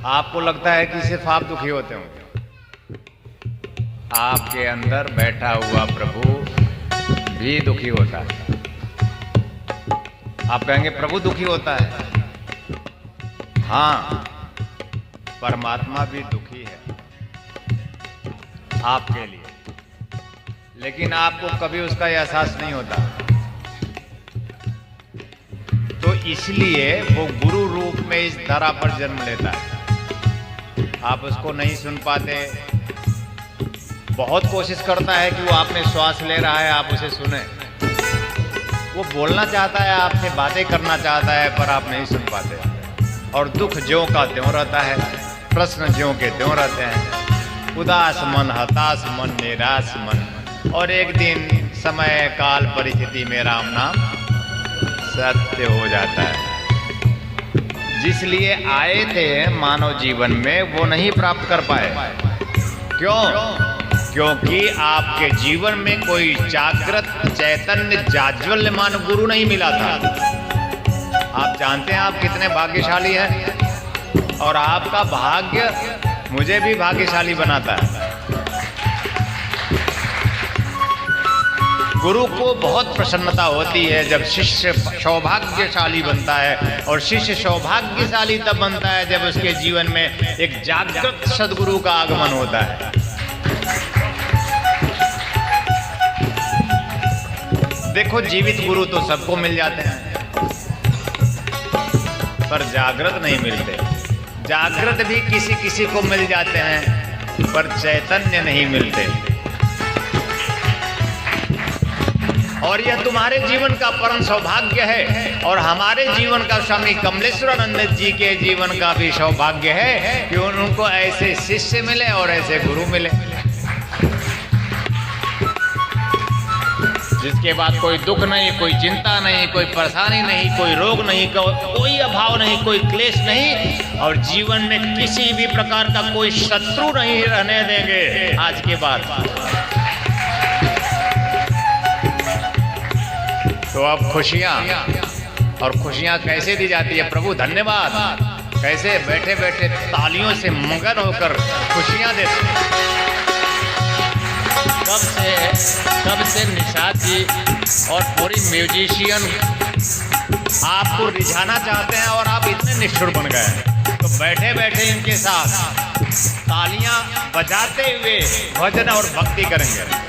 आपको लगता है कि सिर्फ आप दुखी होते हो, आपके अंदर बैठा हुआ प्रभु भी दुखी होता है। आप कहेंगे प्रभु दुखी होता है, हाँ, परमात्मा भी दुखी है आपके लिए, लेकिन आपको कभी उसका एहसास नहीं होता। तो इसलिए वो गुरु रूप में इस धरा पर जन्म लेता है। आप उसको नहीं सुन पाते, बहुत कोशिश करता है कि वो आपने श्वास ले रहा है आप उसे सुने, वो बोलना चाहता है आपसे, बातें करना चाहता है, पर आप नहीं सुन पाते। और दुख ज्यों का त्यों रहता है, प्रश्न ज्यों के त्यों रहते हैं, उदास मन, हताश मन, निराश मन। और एक दिन समय काल परिस्थिति में राम नाम सत्य हो जाता है। जिसलिए आए थे मानव जीवन में वो नहीं प्राप्त कर पाए। क्यों? क्योंकि आपके जीवन में कोई जागृत चैतन्य जाज्वल्यमान गुरु नहीं मिला था। आप जानते हैं आप कितने भाग्यशाली हैं, और आपका भाग्य मुझे भी भाग्यशाली बनाता है। गुरु को बहुत प्रसन्नता होती है जब शिष्य सौभाग्यशाली बनता है, और शिष्य सौभाग्यशाली तब बनता है जब उसके जीवन में एक जागृत सद्गुरु का आगमन होता है। देखो, जीवित गुरु तो सबको मिल जाते हैं, पर जागृत नहीं मिलते। जागृत भी किसी किसी को मिल जाते हैं, पर चैतन्य नहीं मिलते। और यह तुम्हारे जीवन का परम सौभाग्य है, और हमारे जीवन का स्वामी कमलेश्वरानंद जी के जीवन का भी सौभाग्य है कि उनको ऐसे शिष्य मिले और ऐसे गुरु मिले, जिसके बाद कोई दुख नहीं, कोई चिंता नहीं, कोई परेशानी नहीं, कोई रोग नहीं, कोई अभाव नहीं, कोई क्लेश नहीं, और जीवन में किसी भी प्रकार का कोई शत्रु नहीं रहने देंगे आज के बाद। तो अब खुशियाँ, और खुशियाँ कैसे दी जाती है? प्रभु धन्यवाद, कैसे बैठे बैठे तालियों से मगन होकर खुशियाँ देते हैं। कब से निषाद जी और पूरी म्यूजिशियन आपको रिझाना चाहते हैं, और आप इतने निष्ठुर बन गए हैं। तो बैठे बैठे इनके साथ तालियां बजाते हुए भजन और भक्ति करेंगे।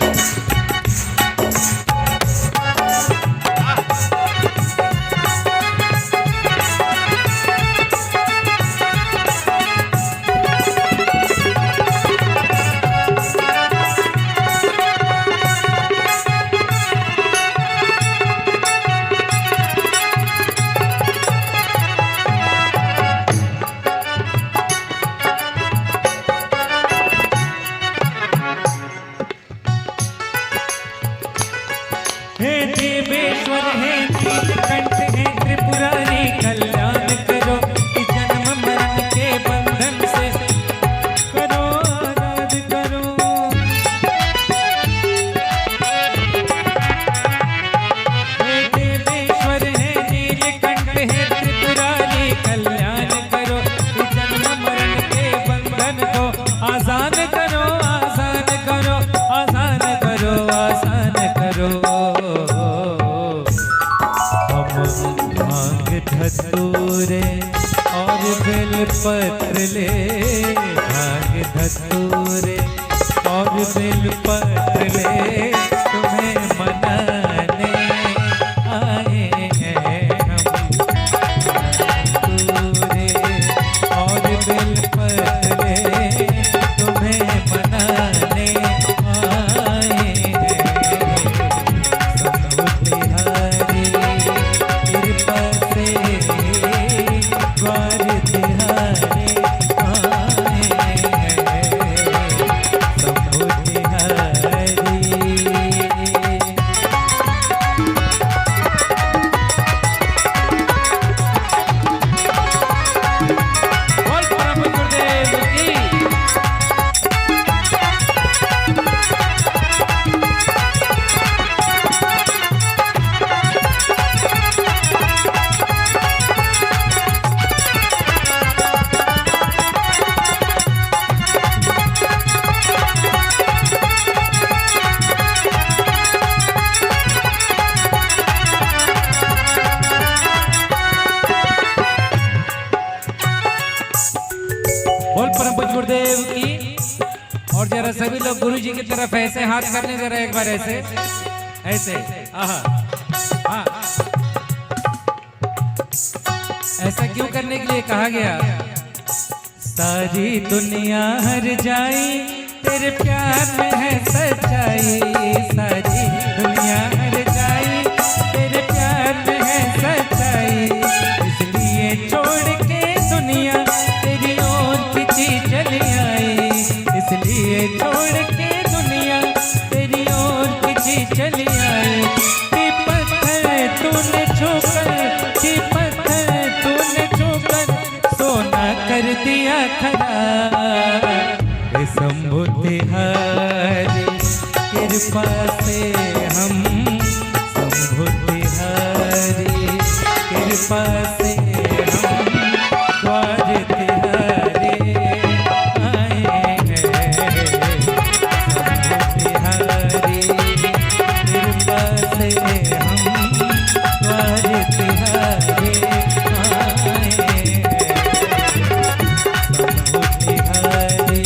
धतूरे और बेलपत्र ले, भाग धतूरे और बेलपत्र ले, तुम्हें मनाने आए हैं हम। धतूरे और बेलपत्र ले, तुम्हें मनाने आए हैं। शंभु बिहारी कृपा से द्वार तिहारे आए हैं। शंभु बिहारी जरा सभी लोग गुरु जी की तरफ ऐसे हाथ करने जरा एक बार ऐसे ऐसे हाँ ऐसा क्यों करने के लिए कहा गया? सारी दुनिया हर जाई तेरे प्यार में है सच्चाई, सारी दुनिया हर जाई तेरे प्यार में है सच्चाई, इसलिए छोड़ के दुनिया तेरी ओर खिंची चली आई, इसलिए छोड़ के दुनिया तेरी ओर खिंची चली आई। कि पत्थर तूने छूकर, कि पत्थर तूने छूकर सोना कर दिया खरा, शंभु तिहारी कृपा से हम, शंभु तिहारी कृपा से हम द्वार तिहारे आए हैं, शंभु तिहारी कृपा से हम द्वार तिहारे आए हैं, शंभु तिहारी।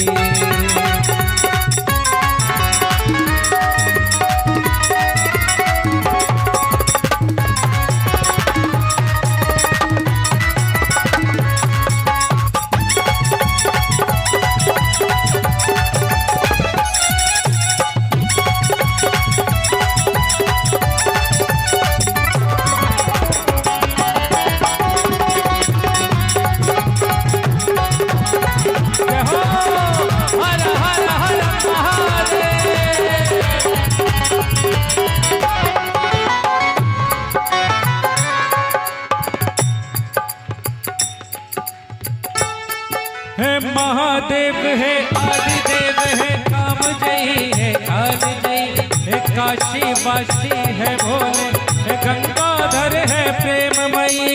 है महादेव है आदिदेव है कामजयी है कालजयी है काशीवासी है भोले है गंगाधर है प्रेममयी।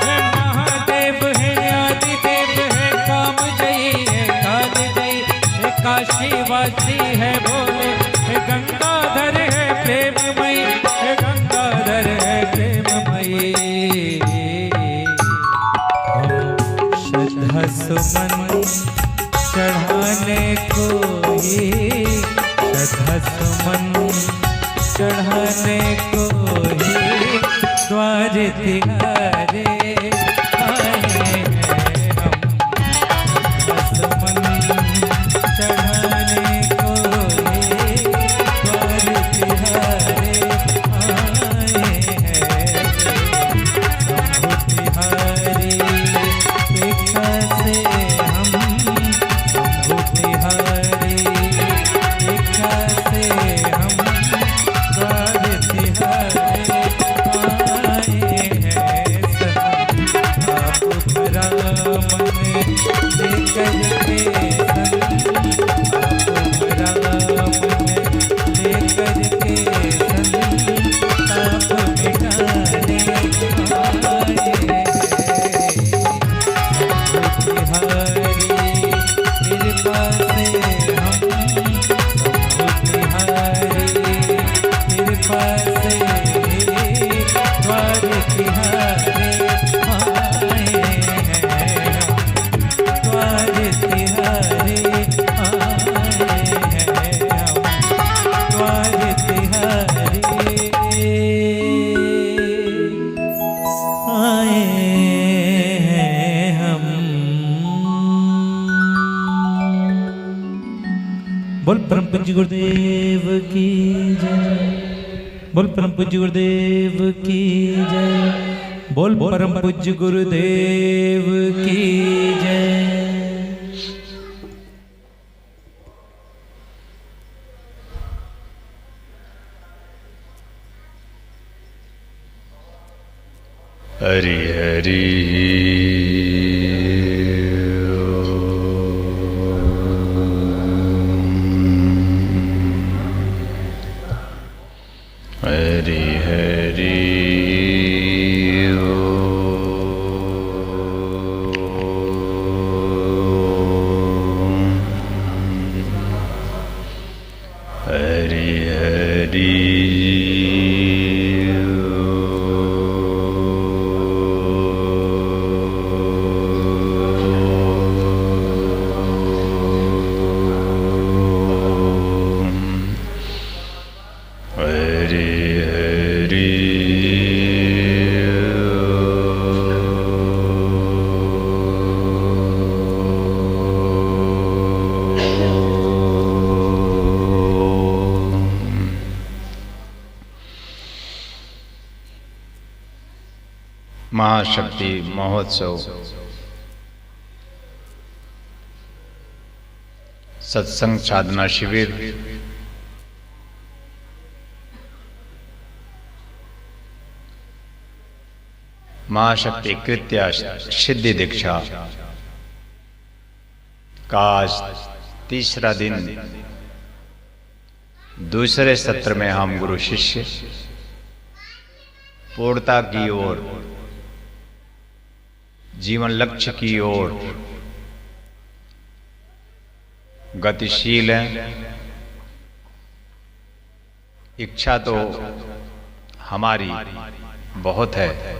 है महादेव है आदिदेव है कामजयी है कालजयी है काशीवासी है भोले है गंगाधर है प्रेममयी, है गंगाधर है प्रेममयी। श्रद्धा सुमन चढ़ाने को ही, श्रद्धा सुमन चढ़ाने को ही द्वार तिहारे आए हैं हम, श्रद्धा सुमन चढ़ाने को ही द्वार तिहारे आए हैं, शंभु तिहारी कृपा से हम, शंभु तिहारी कृपा से हम द्वार तिहारे आए हैं, आप रामन लेकर के बोल परम पूज्य गुरुदेव की जय, बोल परम पूज्य गुरुदेव की जय, बोल परम पूज्य गुरुदेव की जय। हरि हरि हरि हरि हरि हरि महाशक्ति महोत्सव सत्संग साधना शिविर महाशक्ति कृत्या सिद्धि दीक्षा का आज तीसरा दिन, दूसरे सत्र में हम गुरु शिष्य पूर्णता की ओर, जीवन लक्ष्य की ओर गतिशील हैं। इच्छा तो हमारी बहुत है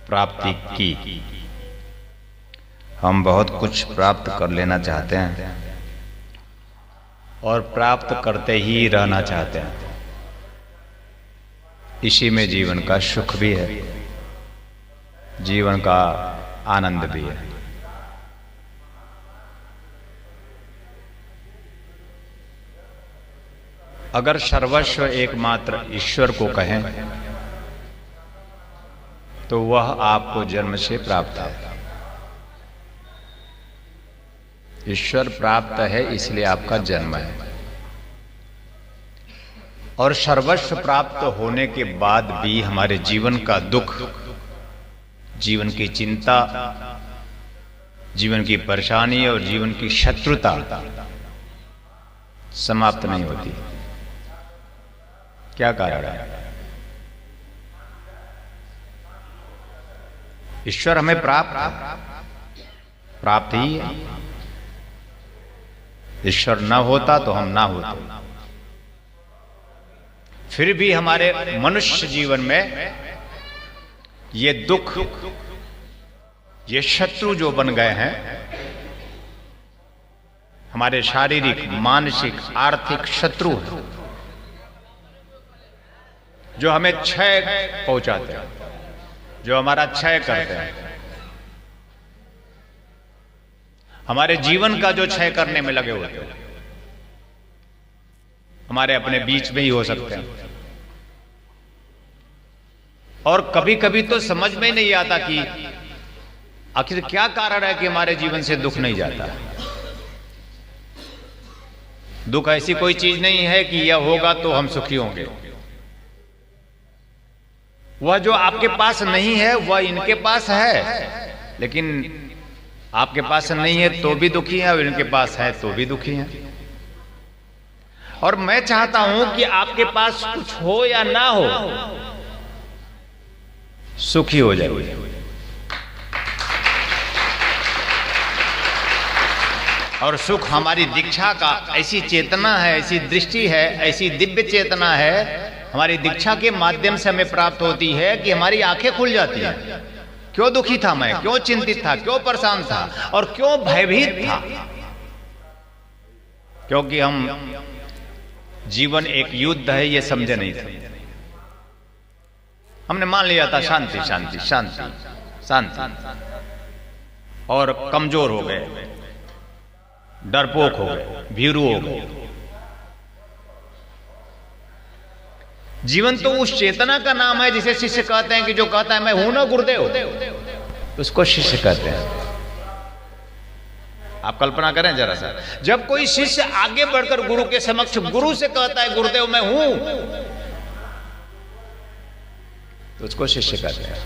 प्राप्ति की, हम बहुत कुछ प्राप्त कर लेना चाहते हैं और प्राप्त करते ही रहना चाहते हैं। इसी में जीवन का सुख भी है, जीवन का आनंद भी है। अगर सर्वस्व एकमात्र ईश्वर को कहें तो वह आपको जन्म से प्राप्त है। ईश्वर प्राप्त है इसलिए आपका जन्म है। और सर्वस्व प्राप्त होने के बाद भी हमारे जीवन का दुख, जीवन की चिंता, जीवन की परेशानी और जीवन की शत्रुता समाप्त नहीं होती। क्या कारण है? ईश्वर हमें प्राप्त ही है। ईश्वर न होता तो हम ना होते। फिर भी हमारे मनुष्य जीवन में ये दुख, ये शत्रु जो बन गए हैं, हमारे शारीरिक, मानसिक, आर्थिक शत्रु हैं, जो हमें क्षय पहुंचाते हैं, जो हमारा क्षय करते हैं, हमारे जीवन का जो क्षय करने में लगे होते हैं। हमारे अपने बीच में ही हो सकते हैं। और कभी कभी तो समझ में नहीं आता कि आखिर क्या कारण है कि हमारे जीवन से दुख नहीं जाता। दुख ऐसी कोई चीज नहीं है कि यह होगा तो हम सुखी होंगे। वह जो आपके पास नहीं है वह इनके पास है, लेकिन आपके पास नहीं है तो भी दुखी है और इनके पास है तो भी दुखी है। और मैं चाहता हूं कि आपके पास कुछ हो या ना हो, सुखी हो जाइए। और सुख हमारी दीक्षा का ऐसी चेतना है, ऐसी दृष्टि है, ऐसी दिव्य चेतना है, हमारी दीक्षा के माध्यम से हमें प्राप्त होती है कि हमारी आंखें खुल जाती हैं। क्यों दुखी था मैं, क्यों चिंतित था, क्यों परेशान था और क्यों भयभीत था? क्योंकि हम जीवन एक युद्ध है ये समझे नहीं थे। हमने मान लिया था शांति शांति शांति शांति, और कमजोर हो गए, डरपोक हो गए, भीरू हो गए। जीवन तो उस चेतना का नाम है जिसे शिष्य कहते हैं, कि जो कहता है मैं हूं ना गुरुदेव, उसको शिष्य कहते हैं। आप कल्पना करें जरा सा, जब कोई शिष्य आगे बढ़कर गुरु के समक्ष गुरु से कहता है गुरुदेव मैं हूं, तो उसको शिष्य कहते हैं।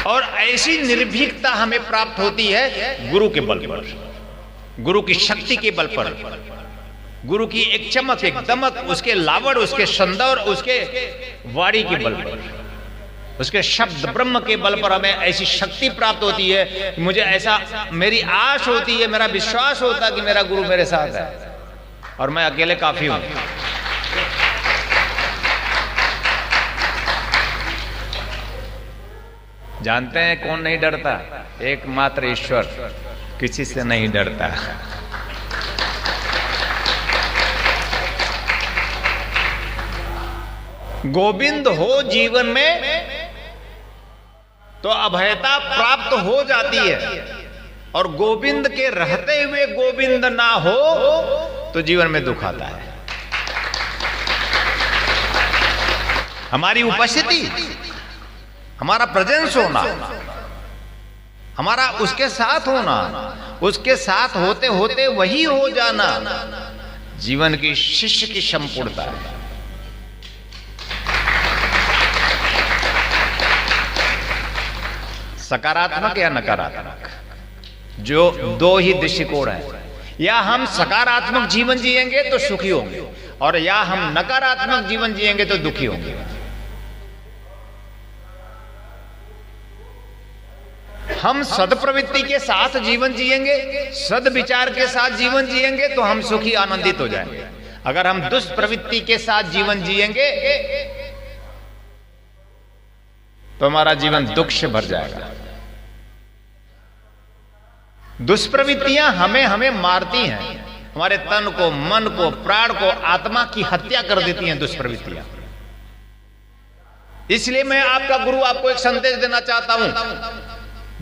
और ऐसी निर्भीकता हमें प्राप्त होती है गुरु के बल पर, गुरु की शक्ति के बल पर, गुरु की एक चमक, एक दमक, उसके लावड़, उसके सौंदर्य, उसके वाणी के बल पर, उसके शब्द ब्रह्म के बल पर हमें ऐसी शक्ति प्राप्त होती है कि मुझे ऐसा, मेरी आश होती है, मेरा विश्वास होता है कि मेरा गुरु मेरे साथ है और मैं अकेले काफी हूं। जानते हैं कौन नहीं डरता? एकमात्र ईश्वर किसी से नहीं डरता। गोविंद हो जीवन में तो अभयता प्राप्त हो जाती है, और गोविंद के रहते हुए गोविंद ना हो तो जीवन में दुख आता है। हमारी उपस्थिति, हमारा प्रेजेंस होना, हमारा उसके साथ होना, उसके साथ होते होते वही हो जाना जीवन की शिष्य की संपूर्णता है। सकारात्मक या नकारात्मक, जो दो ही दृष्टिकोण है। या हम सकारात्मक जीवन जिएंगे तो सुखी होंगे, और या हम नकारात्मक जीवन जिएंगे तो दुखी होंगे। हम सद्प्रवृत्ति के साथ जीवन जिएंगे, सद्विचार के साथ जीवन जिएंगे तो हम सुखी आनंदित हो जाएंगे। अगर हम दुष्प्रवृत्ति के साथ जीवन जिएंगे तो हमारा जीवन दुख से भर जाएगा। दुष्प्रवृत्तियां हमें मारती हैं, हमारे तन को, मन को, प्राण को, आत्मा की हत्या कर देती हैं दुष्प्रवृत्तियां। इसलिए मैं आपका गुरु आपको एक संदेश देना चाहता हूं,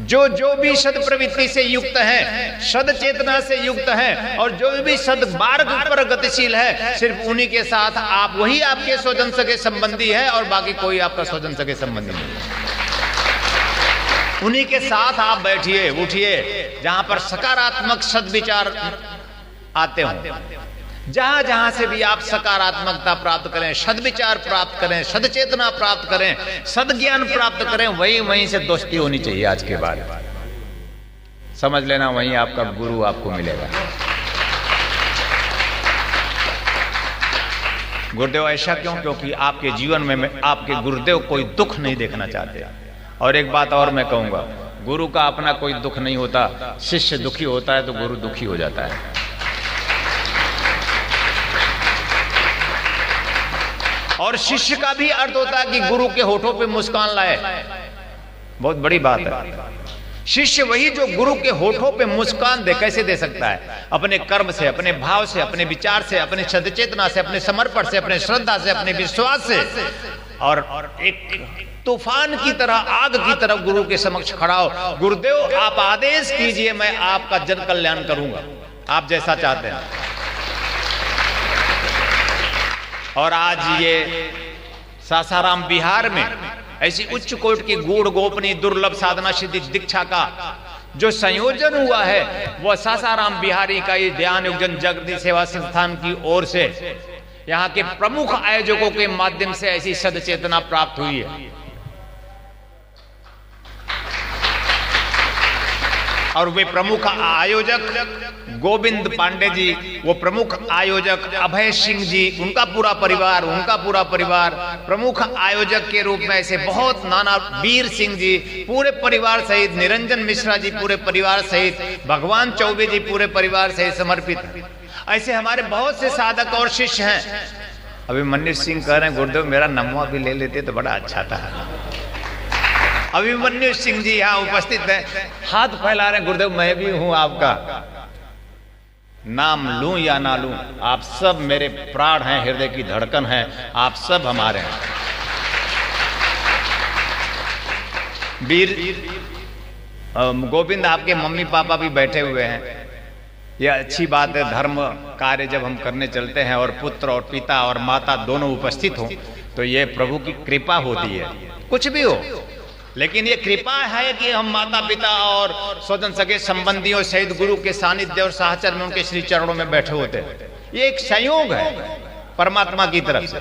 जो भी सद प्रवृत्ति से युक्त है, सद चेतना से युक्त है, और जो भी सद मार्ग पर गतिशील है, सिर्फ उन्हीं के साथ आप, वही आपके स्वजन सगे संबंधी है, और बाकी कोई आपका स्वजन सगे संबंधी नहीं। उन्हीं के साथ आप बैठिए, उठिए, जहां पर सकारात्मक सद्विचार आते हों। जहां जहां से भी आप सकारात्मकता प्राप्त करें, सद्विचार प्राप्त करें, सदचेतना प्राप्त करें, सद्ज्ञान प्राप्त करें, वहीं से दोस्ती होनी चाहिए। आज के बाद समझ लेना, वहीं आपका गुरु आपको मिलेगा। गुरुदेव ऐसा क्यों? क्योंकि आपके जीवन में आपके गुरुदेव कोई दुख नहीं देखना चाहते। और एक बात और मैं कहूंगा, गुरु का अपना कोई दुख नहीं होता। शिष्य दुखी होता है तो गुरु दुखी हो जाता है। और शिष्य का भी अर्थ होता है कि गुरु के होठों पे मुस्कान लाए। बहुत बड़ी बात है। शिष्य वही जो गुरु के होठों पे मुस्कान दे, कैसे दे सकता है? अपने कर्म से, अपने भाव से, अपने विचार से, अपने सदचेतना से, अपने समर्पण से, अपने श्रद्धा से, अपने विश्वास से, और एक तूफान की तरह, आग की तरह गुरु के समक्ष खड़ा हो। गुरुदेव आप आदेश कीजिए, मैं आपका जन कल्याण करूंगा, आप जैसा चाहते हैं। और आज ये सासाराम बिहार में ऐसी उच्च कोटि की गूढ़ गोपनीय दुर्लभ साधना सिद्धि दीक्षा का जो संयोजन हुआ है, वह सासाराम बिहारी का ये ध्यान योगजन जगदीश सेवा संस्थान की ओर से यहाँ के प्रमुख आयोजकों के माध्यम से ऐसी सदचेतना प्राप्त हुई है। और वे प्रमुख आयोजक गोविंद पांडे जी, वो प्रमुख आयोजक अभय सिंह जी, उनका पूरा परिवार प्रमुख आयोजक के रूप में ऐसे बहुत नाना, वीर सिंह जी पूरे परिवार सहित, निरंजन मिश्रा जी पूरे परिवार सहित, भगवान चौबे जी पूरे परिवार सहित समर्पित। ऐसे हमारे बहुत से साधक और शिष्य हैं। अभिमन्यु सिंह कह रहे हैं, गुरुदेव मेरा नमवा भी ले लेते तो बड़ा अच्छा था। अभिमन्यु सिंह जी यहाँ उपस्थित हैं, हाथ फैला रहे हैं, गुरुदेव मैं भी हूं आपका। नाम लूं या ना लूं, आप सब मेरे प्राण हैं, हृदय की धड़कन है, आप सब हमारे हैं। वीर गोविंद आपके मम्मी पापा भी बैठे हुए हैं। यह अच्छी बात है, धर्म कार्य जब हम करने चलते हैं और पुत्र और पिता और माता दोनों उपस्थित हों तो ये प्रभु की कृपा होती है। कुछ भी हो, लेकिन ये कृपा है कि हम माता पिता और स्वजन सगे संबंधियों सहित गुरु के सानिध्य और साहचर्य में उनके श्री चरणों में बैठे होते हैं। ये एक संयोग है परमात्मा की तरफ से।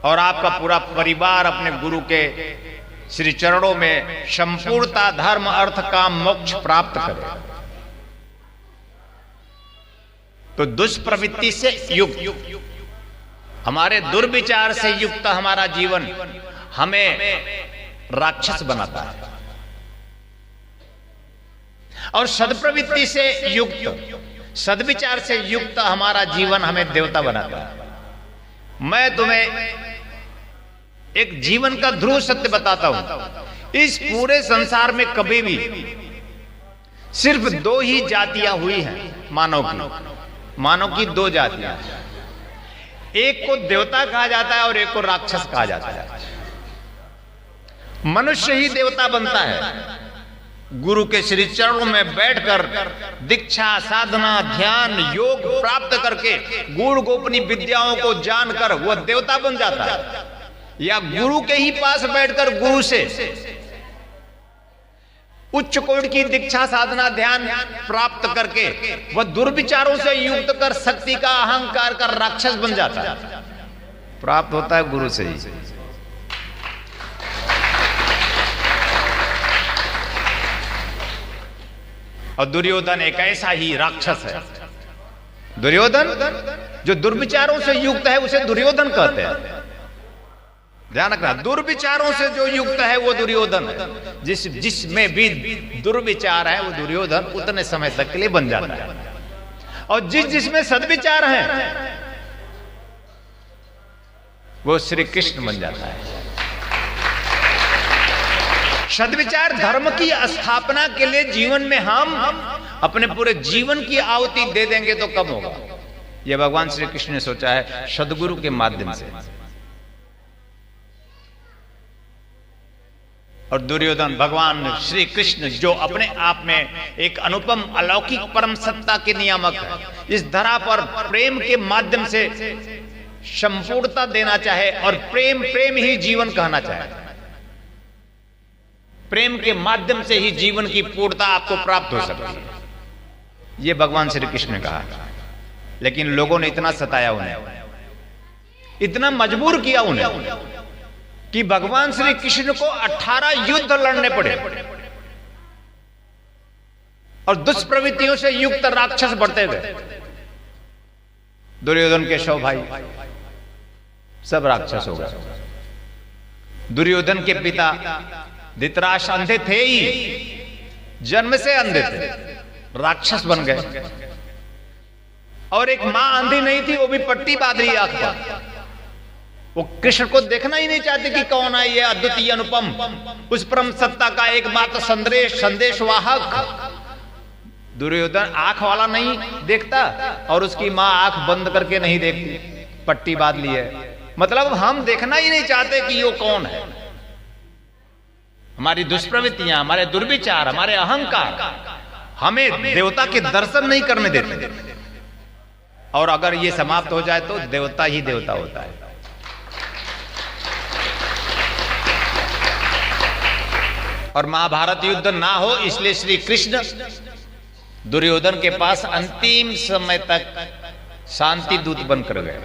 और आपका पूरा परिवार अपने गुरु के श्री चरणों में संपूर्णता, धर्म, अर्थ, काम, मोक्ष प्राप्त करे। तो दुष्प्रवृत्ति से युक्त, हमारे दुर्विचार से युक्त हमारा जीवन हमें राक्षस बनाता है, और सद्प्रवृत्ति से युक्त, सद्विचार से युक्त हमारा जीवन हमें देवता बनाता है। मैं तुम्हें एक जीवन का ध्रुव सत्य बताता हूं। इस पूरे संसार में कभी भी सिर्फ दो ही जातियां हुई हैं मानव की दो जातियां। एक को देवता कहा जाता है और एक को राक्षस कहा जाता है। मनुष्य ही देवता बनता है। गुरु के श्री चरणों में बैठकर दीक्षा, साधना, ध्यान, योग प्राप्त करके, गूढ़ गोपनीय विद्याओं को जानकर वह देवता बन जाता है। या गुरु के ही पास बैठकर गुरु से उच्च कोटि की दीक्षा साधना ध्यान प्राप्त करके वह दुर्विचारों से युक्त कर शक्ति का अहंकार का राक्षस बन जाता है। प्राप्त होता है गुरु से ही। और दुर्योधन एक ऐसा ही राक्षस है। दुर्योधन जो दुर्विचारों से युक्त है उसे दुर्योधन कहते हैं। ध्यान रखना, दुर्विचारों से जो युक्त है वो दुर्योधन है। जिसमें भी दुर्विचार है वो दुर्योधन उतने समय तक के लिए बन जाता है। और जिसमें सद्विचार है वो श्री कृष्ण बन जाता है। सद्विचार धर्म की स्थापना के लिए जीवन में हम अपने पूरे जीवन की आहुति दे देंगे तो कम होगा। यह भगवान श्री कृष्ण ने सोचा है सदगुरु के माध्यम से। और दुर्योधन भगवान श्री कृष्ण जो अपने आप में एक अनुपम अलौकिक परम सत्ता के नियामक है, इस धरा पर प्रेम के माध्यम से संपूर्णता देना चाहे और प्रेम प्रेम ही जीवन कहना चाहे। प्रेम के माध्यम से ही जीवन की पूर्णता आपको प्राप्त हो सकती है, यह भगवान श्री कृष्ण ने कहा। लेकिन लोगों ने इतना सताया उन्हें, इतना मजबूर किया उन्हें कि भगवान श्री कृष्ण को 18 युद्ध लड़ने पड़े और दुष्प्रवृत्तियों से युक्त राक्षस बढ़ते गए। दुर्योधन के 100 भाई सब राक्षस हो गए। दुर्योधन के पिता धृतराष्ट्र अंधे थे ही, जन्म से अंधे थे, राक्षस बन गए। और एक मां अंधी नहीं थी, वो भी पट्टी बांध रही आंख पर। वो कृष्ण को देखना ही नहीं चाहती कि कौन है ये अद्वितीय अनुपम उस परम सत्ता का एकमात्र संदेश वाहक। दुर्योधन आंख वाला नहीं देखता और उसकी मां आंख बंद करके नहीं देखती, पट्टी बांध ली है। मतलब हम देखना ही नहीं चाहते कि वो कौन है। हमारी दुष्प्रवृत्तियां, हमारे दुर्विचार, हमारे अहंकार हमें देवता के दर्शन नहीं करने देते। और अगर ये समाप्त हो जाए तो देवता ही देवता होता है। और महाभारत युद्ध ना हो इसलिए श्री कृष्ण दुर्योधन के पास अंतिम समय तक शांति दूत बनकर गए।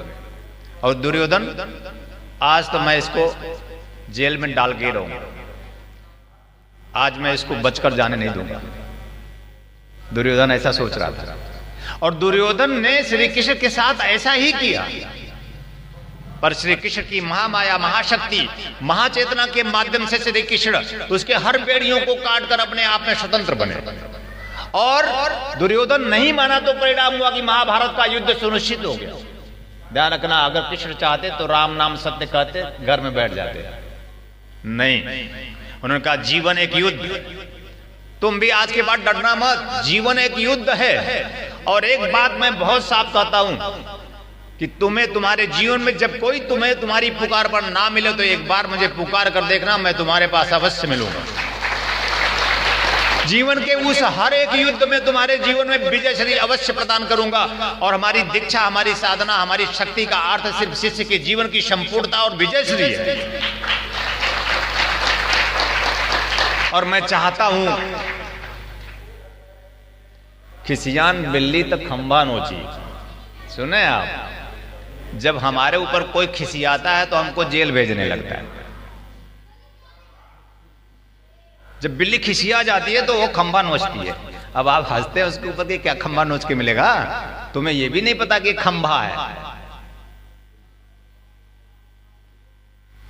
और दुर्योधन आज तो मैं इसको जेल में डाल के रहूंगा, आज मैं इसको बचकर जाने नहीं दूंगा। दुर्योधन ऐसा सोच रहा था। और दुर्योधन ने श्री कृष्ण के साथ ऐसा ही किया। पर श्री कृष्ण की महामाया, महाशक्ति, महाचेतना के माध्यम से श्री कृष्ण उसके हर बेड़ियों को काटकर अपने आप में स्वतंत्र बने। और दुर्योधन नहीं माना तो परिणाम हुआ कि महाभारत का युद्ध सुनिश्चित हो गया। ध्यान रखना, अगर कृष्ण चाहते तो राम नाम सत्य कहते, घर में बैठ जाते। नहीं, उन्होंने कहा जीवन एक युद्ध, तुम भी आज के बाद डरना मत, जीवन एक युद्ध है। और एक बात मैं बहुत साफ कहता हूं कि तुम्हें तुम्हारे जीवन में जब कोई तुम्हें तुम्हारी पुकार पर ना मिले तो एक बार मुझे पुकार कर देखना, मैं तुम्हारे पास अवश्य मिलूंगा। जीवन के उस हर एक युद्ध में तुम्हारे जीवन में विजय श्री अवश्य प्रदान करूंगा। और हमारी दीक्षा, हमारी साधना, हमारी शक्ति का अर्थ सिर्फ शिष्य के जीवन की संपूर्णता और विजय श्री है। और मैं चाहता हूं खिसियान बिल्ली तक खंबा नोची। सुने आप, जब हमारे ऊपर कोई खिसियाता है तो हमको जेल भेजने लगता है। जब बिल्ली खिसिया जाती है तो वो खंबा नोचती है। अब आप हंसते हैं उसके ऊपर कि क्या खंबा नोच के मिलेगा, तुम्हें ये भी नहीं पता कि खंबा है।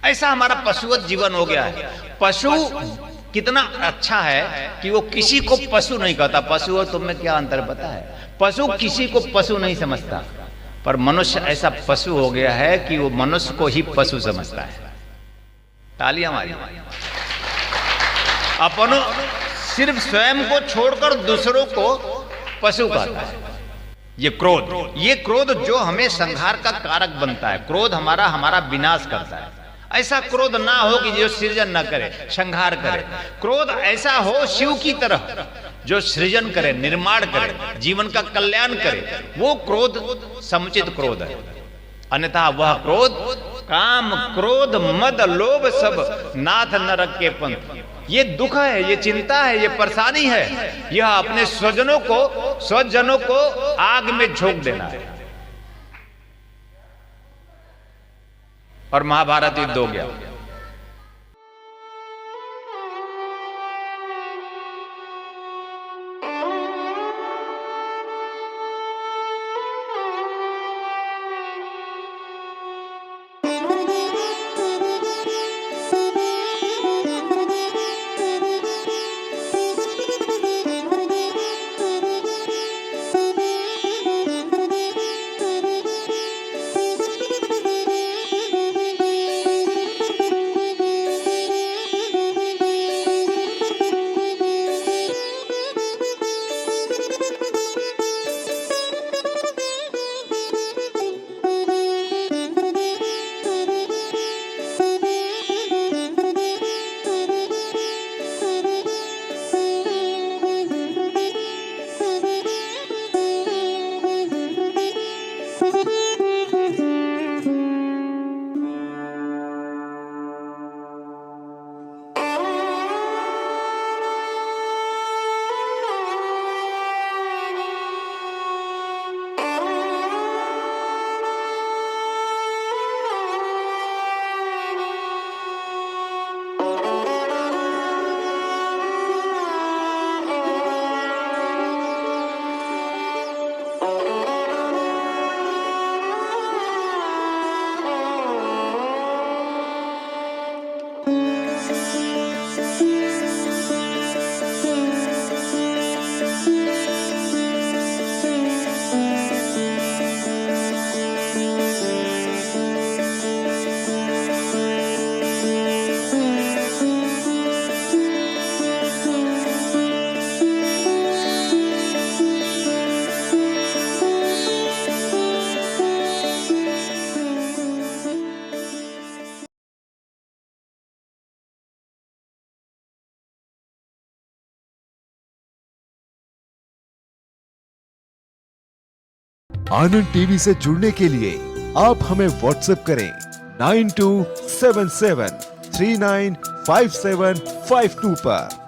ऐसा हमारा पशुवत जीवन हो गया है। पशु कितना अच्छा है कि वो किसी को पशु नहीं कहता। पशु और तुम में क्या अंतर पता है? पशु किसी को पशु नहीं समझता, पर मनुष्य ऐसा पशु हो गया है कि वो मनुष्य को ही पशु समझता है। तालियां मारिए। अपनों सिर्फ स्वयं को छोड़कर दूसरों को पशु कहता है। ये क्रोध जो हमें संहार का कारक बनता है। क्रोध हमारा विनाश करता है। ऐसा क्रोध ना हो कि जो सृजन ना करे, संहार करे। क्रोध ऐसा हो शिव की तरह जो सृजन करे, निर्माण करे, जीवन का कल्याण करे। वो क्रोध समुचित क्रोध है। अन्यथा वह क्रोध काम क्रोध मद लोभ सब नाथ नरक के पंथ। ये दुख है, ये चिंता है, ये परेशानी है, यह अपने स्वजनों को आग में झोंक देना है। और महाभारत युद्ध हो गया। आनंद टीवी से जुड़ने के लिए आप हमें व्हाट्सएप करें 9277395752 पर।